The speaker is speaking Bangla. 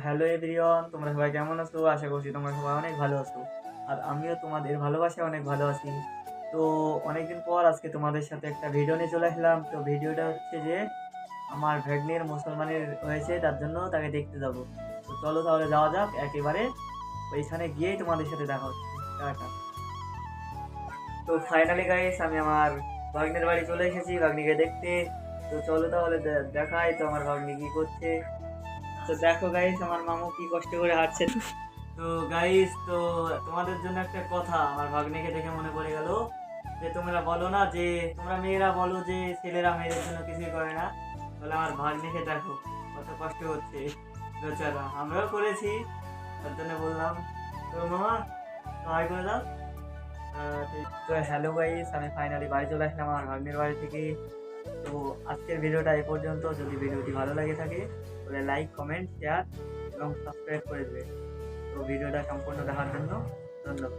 হ্যালো এভরিওয়ান, তোমরা সবাই কেমন আছো? আশা করছি তোমরা সবাই অনেক ভালো আছো। আর আমিও তোমাদের ভালোবাসায় অনেক ভালো আছি। তো অনেকদিন পর আজকে তোমাদের সাথে একটা ভিডিও নিয়ে চলে আসলাম। তো ভিডিওটা হচ্ছে যে আমার ভাগ্নের মুসলমানের হয়েছে, তার জন্য তাকে দেখতে যাব। তো চলো তাহলে যাওয়া যাক একেবারে। ওইখানে গিয়েই তোমাদের সাথে দেখা হচ্ছে। টাটা। তো ফাইনালি গাইস, আমি আমার ভাগ্নের বাড়ি চলে এসেছি ভাগ্নিকে দেখতে। তো চলো তাহলে দেখাই তো আমার ভাগ্নি কি করছে। তো দেখো গাইস, আমার মামু কি কষ্ট করে হাঁটছে। তো গাইস, তো তোমাদের জন্য একটা কথা আমার ভাগ্নিকে দেখে মনে পড়ে গেল, যে তোমরা বলো না, যে তোমরা মেয়েরা বলো যে ছেলেরা মেয়েদের জন্য কিছুই করে না। তাহলে আমার ভাগ্নিকে দেখো কত কষ্ট হচ্ছে বেচারা, আমরাও করেছি, তার জন্য বললাম। তো মামা, হাই করে দাও। তো হ্যালো গাইস, আমি ফাইনালি বাড়ি চলে আসলাম আমার ভাগ্নির বাড়ি থেকে। তো আজকের ভিডিওটা এ পর্যন্ত। যদি ভিডিওটি ভালো লাগে থাকে তাহলে লাইক, কমেন্ট, শেয়ার এবং সাবস্ক্রাইব করে দেবে। তো ভিডিওটা সম্পূর্ণ দেখার জন্য ধন্যবাদ।